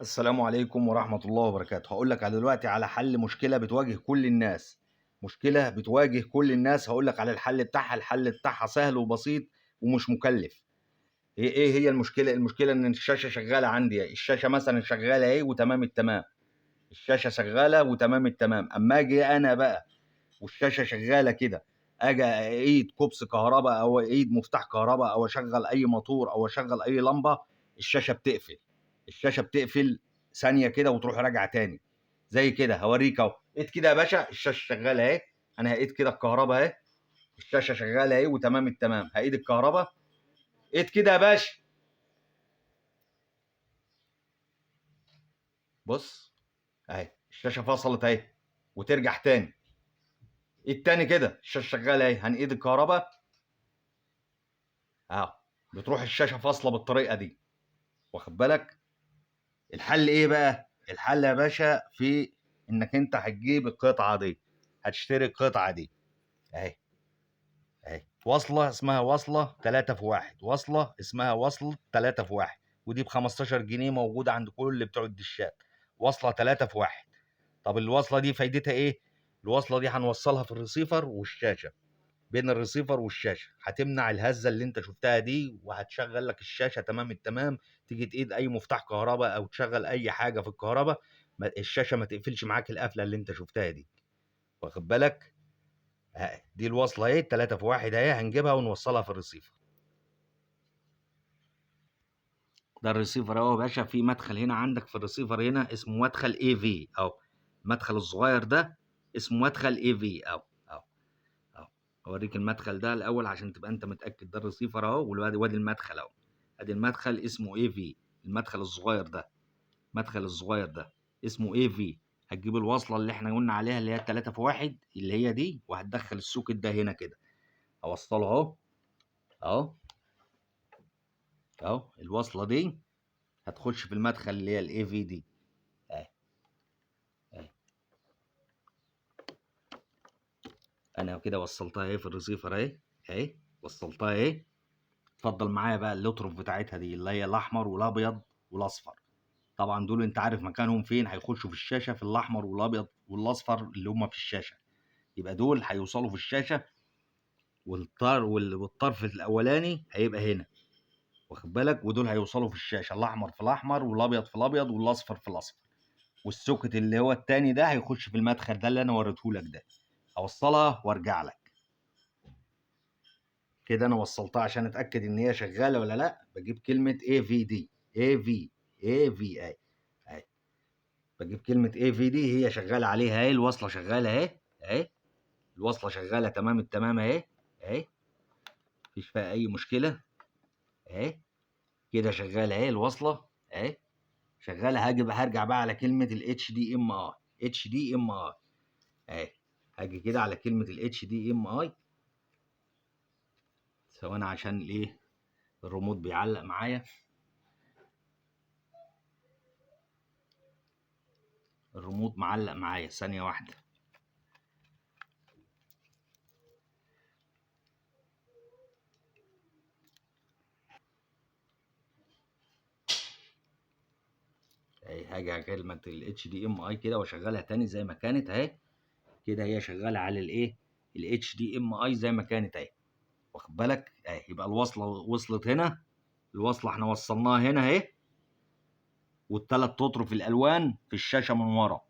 السلام عليكم ورحمة الله وبركاته. هقول لك دلوقتي على حل مشكلة بتواجه كل الناس. مشكلة بتواجه كل الناس، هقول لك على الحل بتاعها. الحل بتاعها سهل وبسيط ومش مكلف. ايه هي المشكلة؟ المشكلة ان الشاشة شغالة عندي، الشاشة مثلا شغالة ايه وتمام التمام. الشاشة شغالة وتمام التمام، اما اجي انا بقى والشاشة شغالة كده، اجي اعيد كوبس كهرباء او اعيد مفتاح كهرباء او اشغل اي موتور او اشغل اي لمبة، الشاشة بتقفل. الشاشة بتقفل ثانية كده وتروح راجعة تاني. زي كده هوريك اهو، ايد كده يا باشا الشاشة شغالة اهي. انا هقيد كده الكهرباء اهي، الشاشة شغالة اهي وتمام التمام. هقيد الكهرباء، ايد كده يا باشا. بص اهي الشاشة فصلت اهي وترجع تاني. ايد تاني كده الشاشة شغالة اهي، هنقيد الكهرباء اهو، بتروح الشاشة فاصلة بالطريقة دي. واخد بالك؟ الحل ايه بقى؟ الحل يا باشا في انك انت هتجيب القطعة دي، هتشتري القطعة دي اهي. اهي وصلة اسمها وصلة 3 في 1، وصلة اسمها وصلة 3 في 1، ودي ب 15 جنيه موجودة عند كل بتوع الدشات. وصلة 3 في 1. طب الوصلة دي فايدتها ايه؟ الوصلة دي هنوصلها في الريسيفر والشاشة. بين الريسيفر والشاشة هتمنع الهزة اللي انت شفتها دي، وهتشغل لك الشاشة تمام التمام. تيجي تقيد اي مفتاح كهرباء او تشغل اي حاجة في الكهرباء، الشاشة ما تقفلش معاك القفلة اللي انت شفتها دي. واخد بالك؟ دي الوصلة اهي 3 في 1 اهي، هنجيبها ونوصلها في الريسيفر. ده الريسيفر اهو يا باشا. في مدخل هنا عندك في الريسيفر هنا اسمه مدخل اي في اهو. المدخل الصغير ده اسمه مدخل اي في اهو. اهو اوريك المدخل ده الاول عشان تبقى انت متاكد. ده الريسيفر اهو، وادي المدخل اهو. ادي المدخل اسمه اي في. المدخل الصغير ده، المدخل الصغير ده اسمه اي في. هتجيب الوصله اللي احنا قلنا عليها اللي هي 3 في 1 اللي هي دي، وهتدخل السوكت ده هنا كده. اوصله اهو. اهو اهو الوصله دي هتخش في المدخل اللي هي الاي في دي اهي. اهي انا كده وصلتها اهي في الريسيفر اهي. اهي وصلتها اهي. اتفضل معايا بقى الاطرف بتاعتها دي اللي هي الاحمر والابيض والاصفر. طبعا دول انت عارف مكانهم فين، هيخشوا في الشاشه في الاحمر والابيض والاصفر اللي هم في الشاشه. يبقى دول هيوصلوا في الشاشه، والطرف الاولاني هيبقى هنا. واخد بالك؟ ودول هيوصلوا في الشاشه، الاحمر في الاحمر والابيض في الابيض والاصفر في الاصفر. والسوكت اللي هو التاني ده هيخش في المدخل ده اللي انا وريته لك ده. اوصلها وارجع لك. كده انا وصلتها عشان اتاكد ان هي شغاله ولا لا. بجيب كلمه اي في دي، اي في، اي في اي. اهي بجيب كلمه اي في دي، هي شغاله عليها اهي. الوصله شغاله اهي. اهي الوصله شغاله تمام التمام اهي. اهي مفيش فيها اي مشكله. اهي كده شغاله اهي الوصله اهي شغاله. هرجع بقى على كلمه الاتش دي ام اي. اتش دي ام اي اهي. هاجي كده على كلمه الاتش دي ام اي. ثواني عشان الايه، الريموت بيعلق معايا. الريموت معلق معايا، ثانيه واحده. اهي هاجي على كلمه الاتش دي ام اي كده واشغلها تاني زي ما كانت اهي. كده هي شغاله على الايه، الاتش دي ام اي زي ما كانت اهي. واخد بالك؟ اهي يبقى الوصله وصلت هنا. الوصله احنا وصلناها هنا اهي. والثلاث اطرف الالوان في الشاشه من ورا.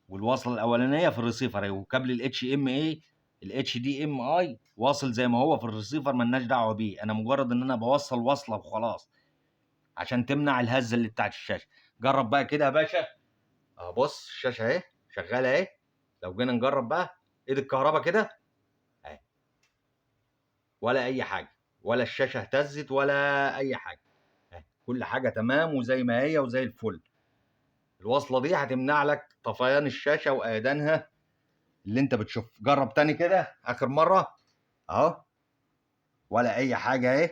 والوصله الاولانيه في الريسيفر اهي. وكابل الاتش ام اي، الاتش دي ام اي واصل زي ما هو في الريسيفر، مالناش دعوه بيه. انا مجرد ان انا بوصل وصله وخلاص عشان تمنع الهزه اللي بتاعت الشاشه. جرب بقى كده يا باشا. اه بص الشاشه اهي شغاله اهي. لو جينا نجرب بقى ايد الكهرباء كده اهي، ولا اي حاجه، ولا الشاشه اهتزت ولا اي حاجه. اهي كل حاجه تمام وزي ما هي وزي الفل. الوصله دي هتمنع لك طفيان الشاشه وايدانها اللي انت بتشوف. جرب تاني كده اخر مره اهو، ولا اي حاجه اهي.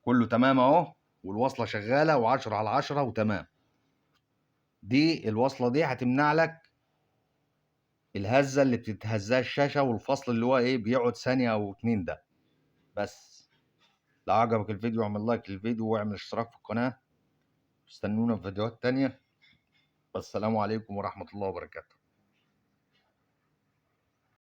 كله تمام اهو، والوصله شغاله و10 على 10 وتمام. دي الوصله دي هتمنع لك الهزه اللي بتتهزها الشاشه، والفصل اللي هو ايه بيقعد ثانيه او اتنين ده بس. لو عجبك الفيديو اعمل لايك للفيديو واعمل اشتراك في القناه. استنونا في فيديوهات تانية. والسلام عليكم ورحمة الله وبركاته.